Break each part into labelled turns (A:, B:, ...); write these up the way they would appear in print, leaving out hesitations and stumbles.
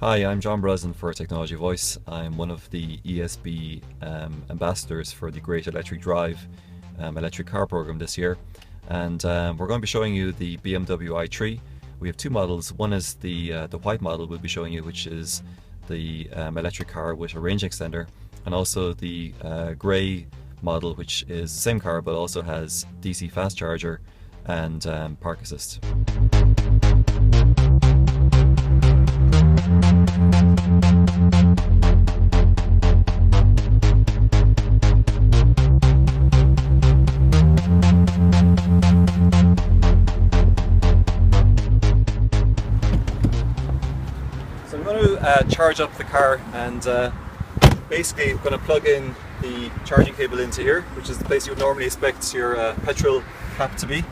A: Hi, I'm John Breslin for Technology Voice. I'm one of the ESB ambassadors for the Great Electric Drive electric car program this year. And we're going to be showing you the BMW i3. We have two models. One is the white model we'll be showing you, which is the electric car with a range extender, and also the grey model, which is the same car but also has DC fast charger and park assist. So I'm going to charge up the car, and basically I'm going to plug in the charging cable into here, which is the place you would normally expect your petrol cap to be.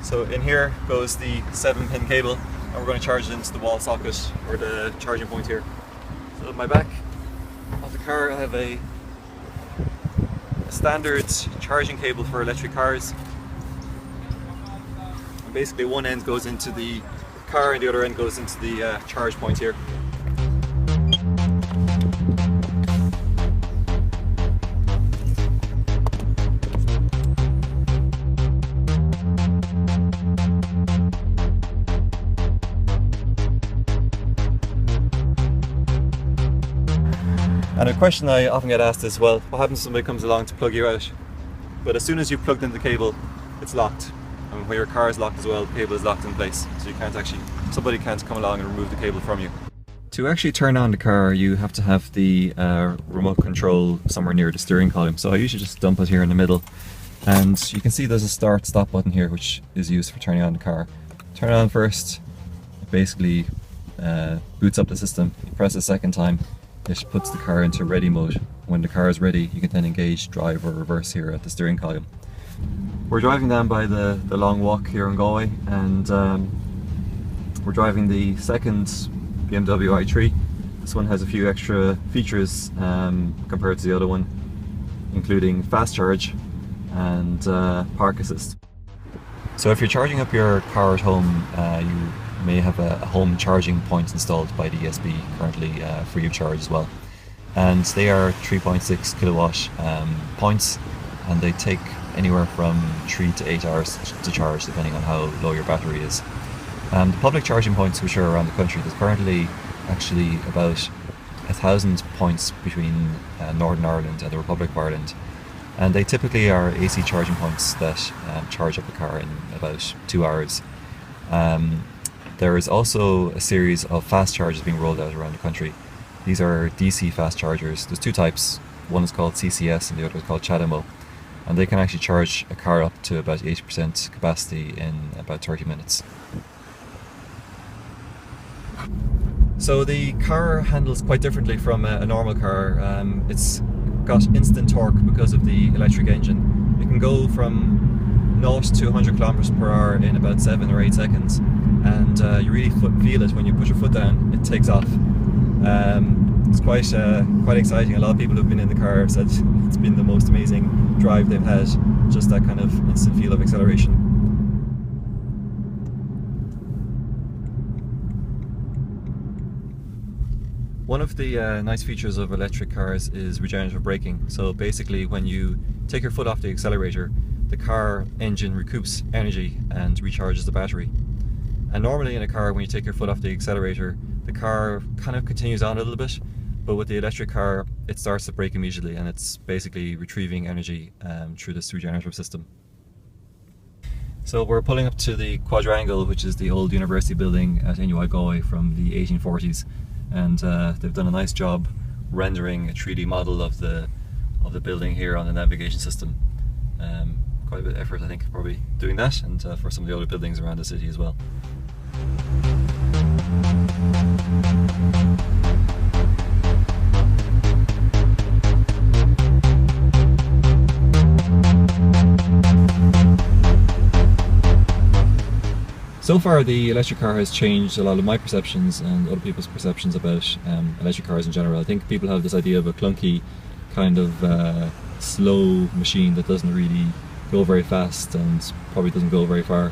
A: So in here goes the 7-pin cable, and we're going to charge it into the wall socket, or the charging point here. So at my back of the car I have a standard charging cable for electric cars. And basically one end goes into the car and the other end goes into the charge point here. And a question I often get asked is, well, what happens if somebody comes along to plug you out? But as soon as you've plugged in the cable, it's locked. And when your car is locked as well, the cable is locked in place. So you can't actually, somebody can't come along and remove the cable from you. To actually turn on the car, you have to have the remote control somewhere near the steering column. So I usually just dump it here in the middle. And you can see there's a start-stop button here, which is used for turning on the car. Turn it on first, it basically boots up the system. You press it a second time, it puts the car into ready mode. When the car is ready, you can then engage drive or reverse here at the steering column. We're driving down by the long walk here in Galway, and we're driving the second BMW i3. This one has a few extra features compared to the other one, including fast charge and park assist. So if you're charging up your car at home, you may have a home charging point installed by the ESB currently free of charge as well. And they are 3.6 kilowatt points, and they take anywhere from 3 to 8 hours to charge, depending on how low your battery is. The public charging points, which are around the country, there's currently actually about 1,000 points between Northern Ireland and the Republic of Ireland. And they typically are AC charging points that charge up the car in about 2 hours. There is also a series of fast chargers being rolled out around the country. These are DC fast chargers. There's two types. One is called CCS and the other is called CHAdeMO. And they can actually charge a car up to about 80% capacity in about 30 minutes. So the car handles quite differently from a normal car. It's got instant torque because of the electric engine. It can go from 0 to 100 kilometers per hour in about 7 or 8 seconds, and you really feel it when you put your foot down. It takes off. It's quite exciting. A lot of people who've been in the car have said it's been the most amazing drive they've had, just that kind of instant feel of acceleration. One of the nice features of electric cars is regenerative braking. So basically when you take your foot off the accelerator, the car engine recoups energy and recharges the battery. And normally in a car, when you take your foot off the accelerator, the car kind of continues on a little bit, but with the electric car it starts to brake immediately, and it's basically retrieving energy through this regenerative system. So we're pulling up to the quadrangle, which is the old university building at NUI Galway from the 1840s, and they've done a nice job rendering a 3D model of the building here on the navigation system. Quite a bit of effort, I think, probably doing that, and for some of the other buildings around the city as well. So far the electric car has changed a lot of my perceptions and other people's perceptions about electric cars in general. I think people have this idea of a clunky kind of slow machine that doesn't really go very fast and probably doesn't go very far.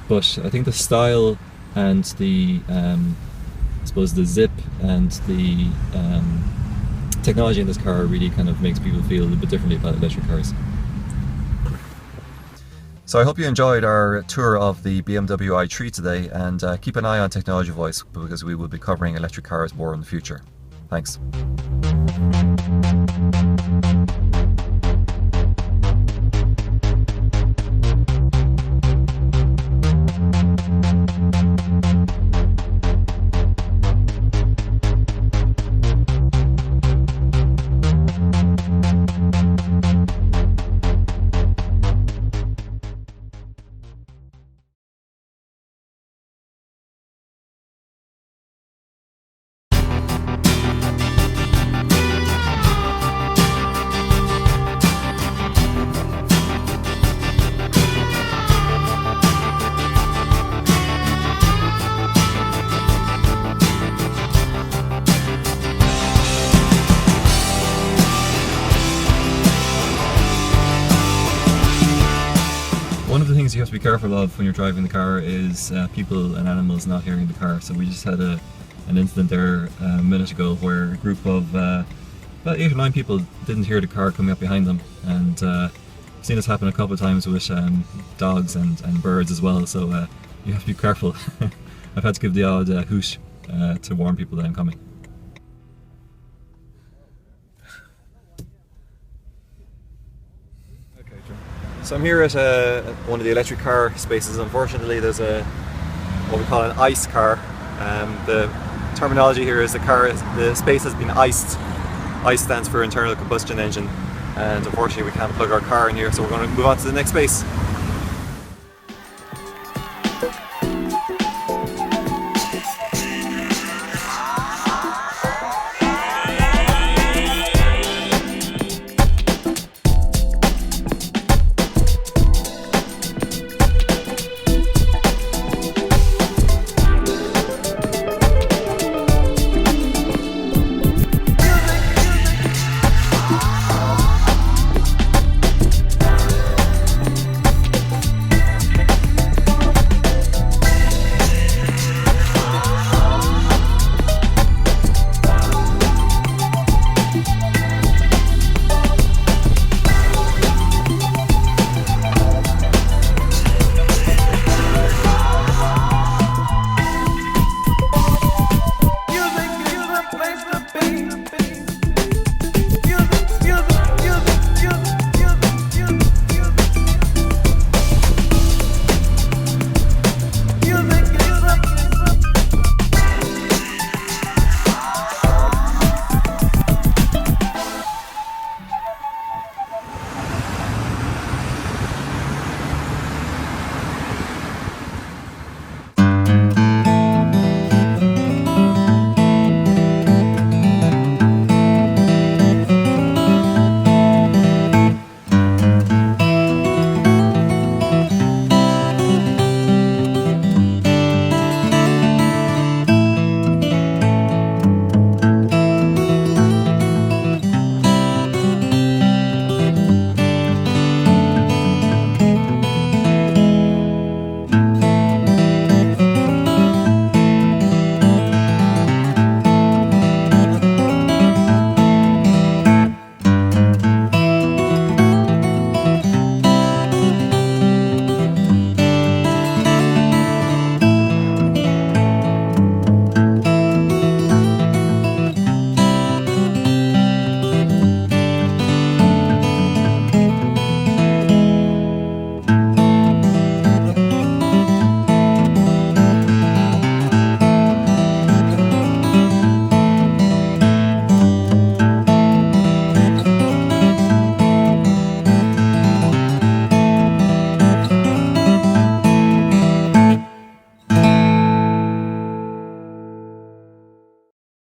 A: But I think the style and the I suppose the zip and the technology in this car really kind of makes people feel a bit differently about electric cars. So I hope you enjoyed our tour of the BMW i3 today, and keep an eye on Technology Voice because we will be covering electric cars more in the future. Thanks. One of the things you have to be careful of when you're driving the car is people and animals not hearing the car. So we just had an incident there a minute ago where a group of about 8 or 9 people didn't hear the car coming up behind them, and I've seen this happen a couple of times with dogs and birds as well, so you have to be careful. I've had to give the odd hoosh to warn people that I'm coming. So I'm here at one of the electric car spaces. Unfortunately, there's what we call an ICE car. The terminology here is the space has been iced. ICE stands for internal combustion engine, and unfortunately we can't plug our car in here, so we're going to move on to the next space.